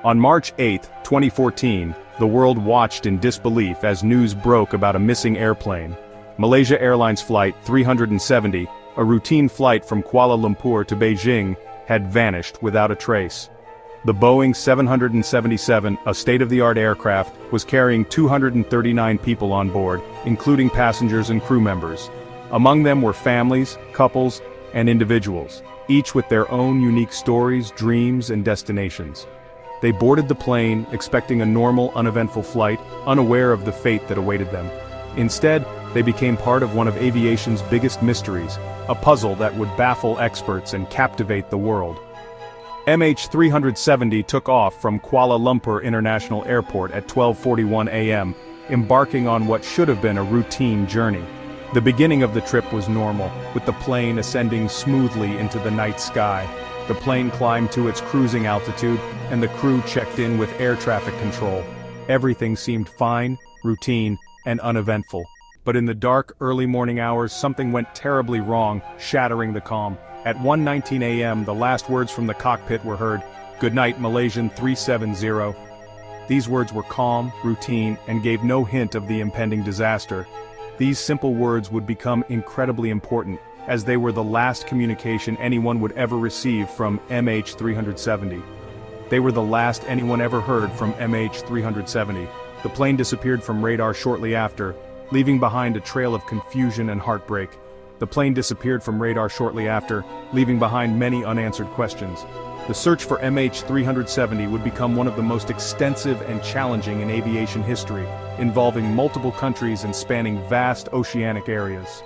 On March 8, 2014, the world watched in disbelief as news broke about a missing airplane. Malaysia Airlines Flight 370, a routine flight from Kuala Lumpur to Beijing, had vanished without a trace. The Boeing 777, a state-of-the-art aircraft, was carrying 239 people on board, including passengers and crew members. Among them were families, couples, and individuals, each with their own unique stories, dreams, and destinations. They boarded the plane, expecting a normal, uneventful flight, unaware of the fate that awaited them. Instead, they became part of one of aviation's biggest mysteries, a puzzle that would baffle experts and captivate the world. MH370 took off from Kuala Lumpur International Airport at 12:41 a.m., embarking on what should have been a routine journey. The beginning of the trip was normal, with the plane ascending smoothly into the night sky. The plane climbed to its cruising altitude, and the crew checked in with air traffic control. Everything seemed fine, routine, and uneventful. But in the dark, early morning hours, something went terribly wrong, shattering the calm. At 1:19 a.m., the last words from the cockpit were heard, "Good night, Malaysian 370. These words were calm, routine, and gave no hint of the impending disaster. These simple words would become incredibly important, as they were the last communication anyone would ever receive from MH370. They were the last anyone ever heard from MH370. The plane disappeared from radar shortly after, leaving behind a trail of confusion and heartbreak. The plane disappeared from radar shortly after, leaving behind many unanswered questions. The search for MH370 would become one of the most extensive and challenging in aviation history, involving multiple countries and spanning vast oceanic areas.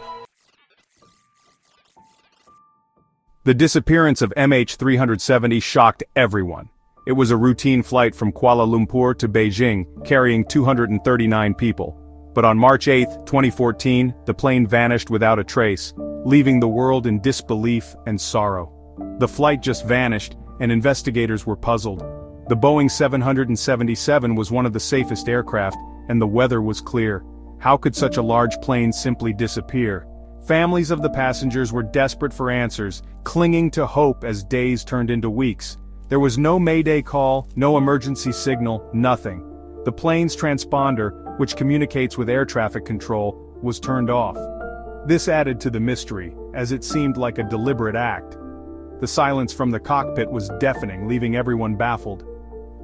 The disappearance of MH370 shocked everyone. It was a routine flight from Kuala Lumpur to Beijing, carrying 239 people. But on March 8, 2014, the plane vanished without a trace, leaving the world in disbelief and sorrow. The flight just vanished, and investigators were puzzled. The Boeing 777 was one of the safest aircraft, and the weather was clear. How could such a large plane simply disappear? Families of the passengers were desperate for answers, clinging to hope as days turned into weeks. There was no Mayday call, no emergency signal, nothing. The plane's transponder, which communicates with air traffic control, was turned off. This added to the mystery, as it seemed like a deliberate act. The silence from the cockpit was deafening, leaving everyone baffled.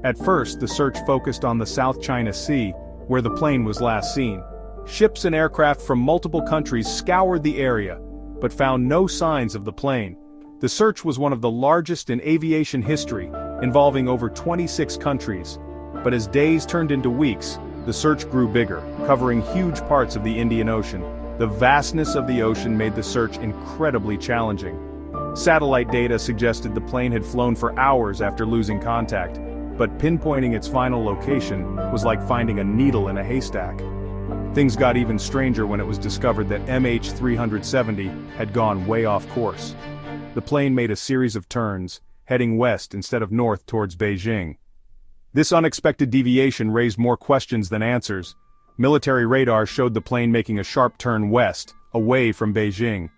At first, the search focused on the South China Sea, where the plane was last seen. Ships and aircraft from multiple countries scoured the area, but found no signs of the plane. The search was one of the largest in aviation history, involving over 26 countries. But as days turned into weeks, the search grew bigger, covering huge parts of the Indian Ocean. The vastness of the ocean made the search incredibly challenging. Satellite data suggested the plane had flown for hours after losing contact, but pinpointing its final location was like finding a needle in a haystack. Things got even stranger when it was discovered that MH370 had gone way off course. The plane made a series of turns, heading west instead of north towards Beijing. This unexpected deviation raised more questions than answers. Military radar showed the plane making a sharp turn west, away from Beijing.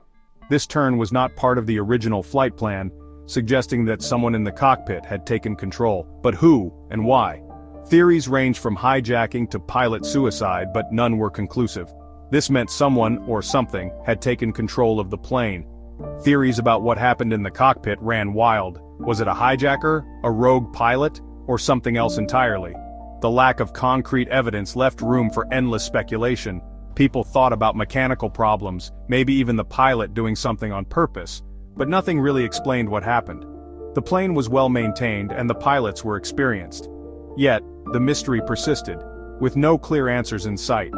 This turn was not part of the original flight plan, suggesting that someone in the cockpit had taken control. But who, and why? Theories ranged from hijacking to pilot suicide, but none were conclusive. This meant someone, or something, had taken control of the plane. Theories about what happened in the cockpit ran wild. Was it a hijacker, a rogue pilot, or something else entirely? The lack of concrete evidence left room for endless speculation. People thought about mechanical problems, maybe even the pilot doing something on purpose, but nothing really explained what happened. The plane was well maintained and the pilots were experienced. Yet, the mystery persisted, with no clear answers in sight.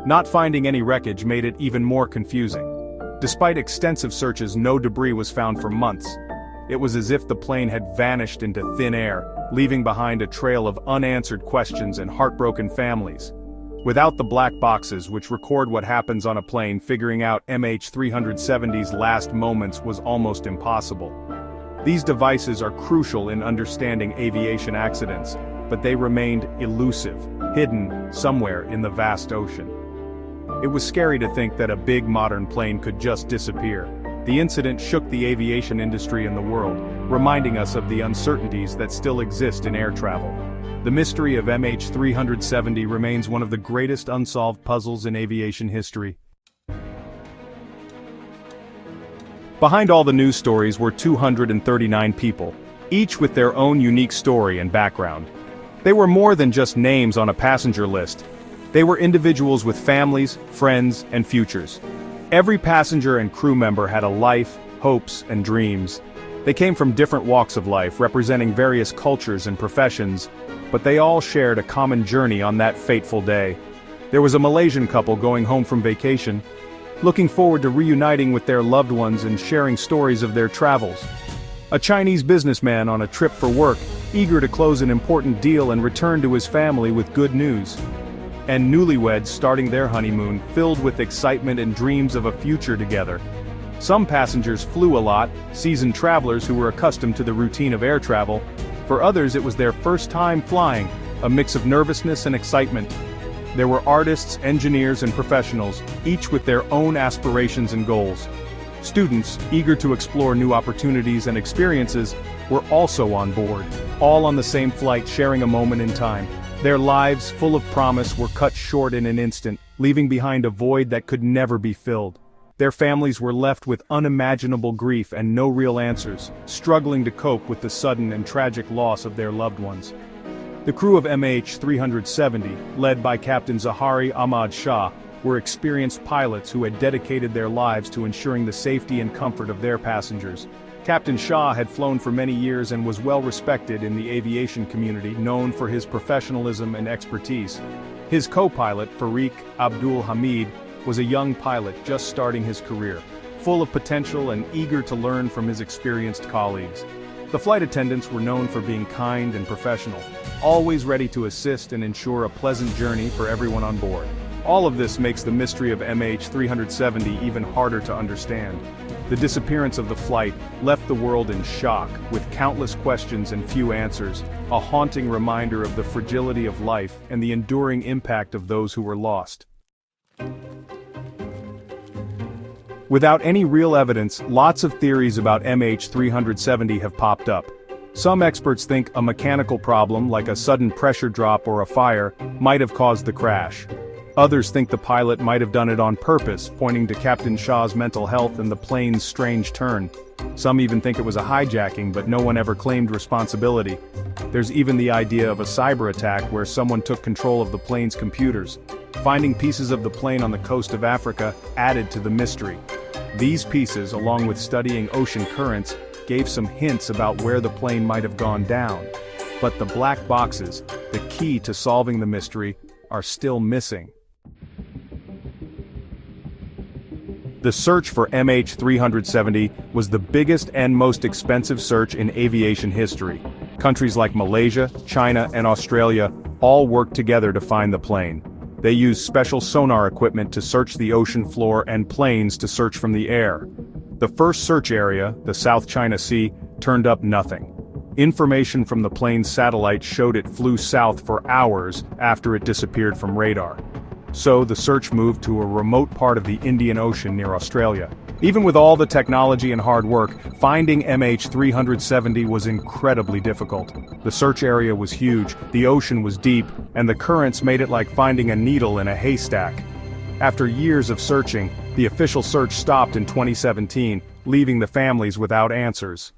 Not finding any wreckage made it even more confusing. Despite extensive searches, no debris was found for months. It was as if the plane had vanished into thin air, leaving behind a trail of unanswered questions and heartbroken families. Without the black boxes which record what happens on a plane, figuring out MH370's last moments was almost impossible. These devices are crucial in understanding aviation accidents, but they remained elusive, hidden somewhere in the vast ocean. It was scary to think that a big modern plane could just disappear. The incident shook the aviation industry and the world, reminding us of the uncertainties that still exist in air travel. The mystery of MH370 remains one of the greatest unsolved puzzles in aviation history. Behind all the news stories were 239 people, each with their own unique story and background. They were more than just names on a passenger list. They were individuals with families, friends, and futures. Every passenger and crew member had a life, hopes, and dreams. They came from different walks of life, representing various cultures and professions, but they all shared a common journey on that fateful day. There was a Malaysian couple going home from vacation, looking forward to reuniting with their loved ones and sharing stories of their travels. A Chinese businessman on a trip for work, eager to close an important deal and return to his family with good news. And newlyweds starting their honeymoon, filled with excitement and dreams of a future together. Some passengers flew a lot, seasoned travelers who were accustomed to the routine of air travel. For others it was their first time flying, a mix of nervousness and excitement. There were artists, engineers, and professionals, each with their own aspirations and goals. Students, eager to explore new opportunities and experiences, were also on board, all on the same flight, sharing a moment in time. Their lives, full of promise, were cut short in an instant, leaving behind a void that could never be filled. Their families were left with unimaginable grief and no real answers, struggling to cope with the sudden and tragic loss of their loved ones. The crew of MH370, led by Captain Zahari Ahmad Shah, were experienced pilots who had dedicated their lives to ensuring the safety and comfort of their passengers. Captain Shah had flown for many years and was well respected in the aviation community, known for his professionalism and expertise. His co-pilot, Farik Abdul Hamid, was a young pilot just starting his career, full of potential and eager to learn from his experienced colleagues. The flight attendants were known for being kind and professional, always ready to assist and ensure a pleasant journey for everyone on board. All of this makes the mystery of MH370 even harder to understand. The disappearance of the flight left the world in shock, with countless questions and few answers, a haunting reminder of the fragility of life and the enduring impact of those who were lost. Without any real evidence, lots of theories about MH370 have popped up. Some experts think a mechanical problem, like a sudden pressure drop or a fire, might have caused the crash. Others think the pilot might have done it on purpose, pointing to Captain Shah's mental health and the plane's strange turn. Some even think it was a hijacking, but no one ever claimed responsibility. There's even the idea of a cyber attack where someone took control of the plane's computers. Finding pieces of the plane on the coast of Africa added to the mystery. These pieces, along with studying ocean currents, gave some hints about where the plane might have gone down. But the black boxes, the key to solving the mystery, are still missing. The search for MH370 was the biggest and most expensive search in aviation history. Countries like Malaysia, China, and Australia all worked together to find the plane. They used special sonar equipment to search the ocean floor and planes to search from the air. The first search area, the South China Sea, turned up nothing. Information from the plane's satellite showed it flew south for hours after it disappeared from radar. So the search moved to a remote part of the Indian Ocean near Australia. Even with all the technology and hard work, finding MH370 was incredibly difficult. The search area was huge, the ocean was deep, and the currents made it like finding a needle in a haystack. After years of searching, the official search stopped in 2017, leaving the families without answers.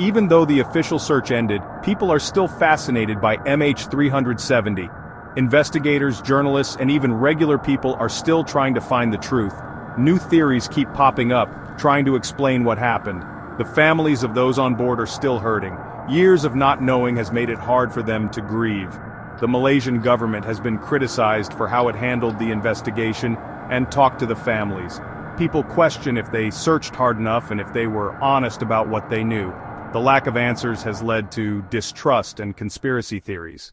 Even though the official search ended, people are still fascinated by MH370. Investigators, journalists, and even regular people are still trying to find the truth. New theories keep popping up, trying to explain what happened. The families of those on board are still hurting. Years of not knowing has made it hard for them to grieve. The Malaysian government has been criticized for how it handled the investigation and talked to the families. People question if they searched hard enough and if they were honest about what they knew. The lack of answers has led to distrust and conspiracy theories.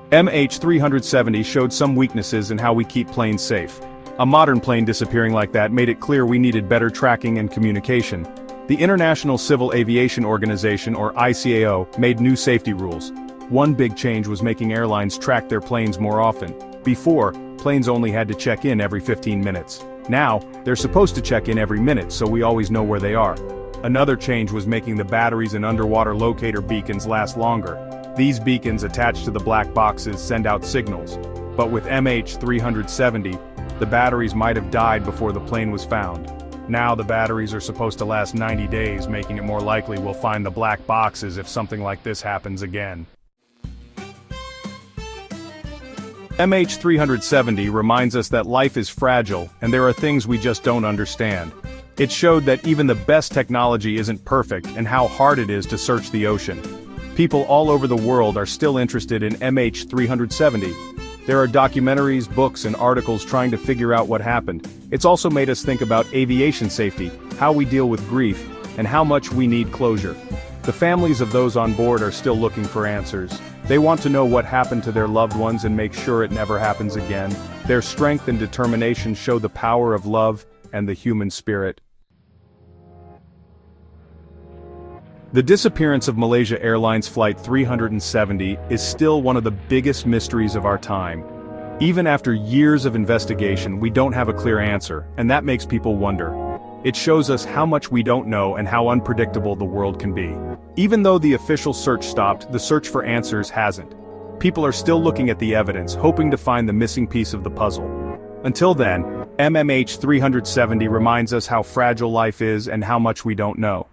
MH370 showed some weaknesses in how we keep planes safe. A modern plane disappearing like that made it clear we needed better tracking and communication. The International Civil Aviation Organization, or ICAO, made new safety rules. One big change was making airlines track their planes more often. Before, planes only had to check in every 15 minutes. Now, they're supposed to check in every minute so we always know where they are. Another change was making the batteries in underwater locator beacons last longer. These beacons attached to the black boxes send out signals. But with MH370, the batteries might have died before the plane was found. Now the batteries are supposed to last 90 days, making it more likely we'll find the black boxes if something like this happens again. MH370 reminds us that life is fragile and there are things we just don't understand. It showed that even the best technology isn't perfect and how hard it is to search the ocean. People all over the world are still interested in MH370. There are documentaries, books, and articles trying to figure out what happened. It's also made us think about aviation safety, how we deal with grief, and how much we need closure. The families of those on board are still looking for answers. They want to know what happened to their loved ones and make sure it never happens again. Their strength and determination show the power of love and the human spirit. The disappearance of Malaysia Airlines Flight 370 is still one of the biggest mysteries of our time. Even after years of investigation, we don't have a clear answer, and that makes people wonder. It shows us how much we don't know and how unpredictable the world can be. Even though the official search stopped, the search for answers hasn't. People are still looking at the evidence, hoping to find the missing piece of the puzzle. Until then, MH370 reminds us how fragile life is and how much we don't know.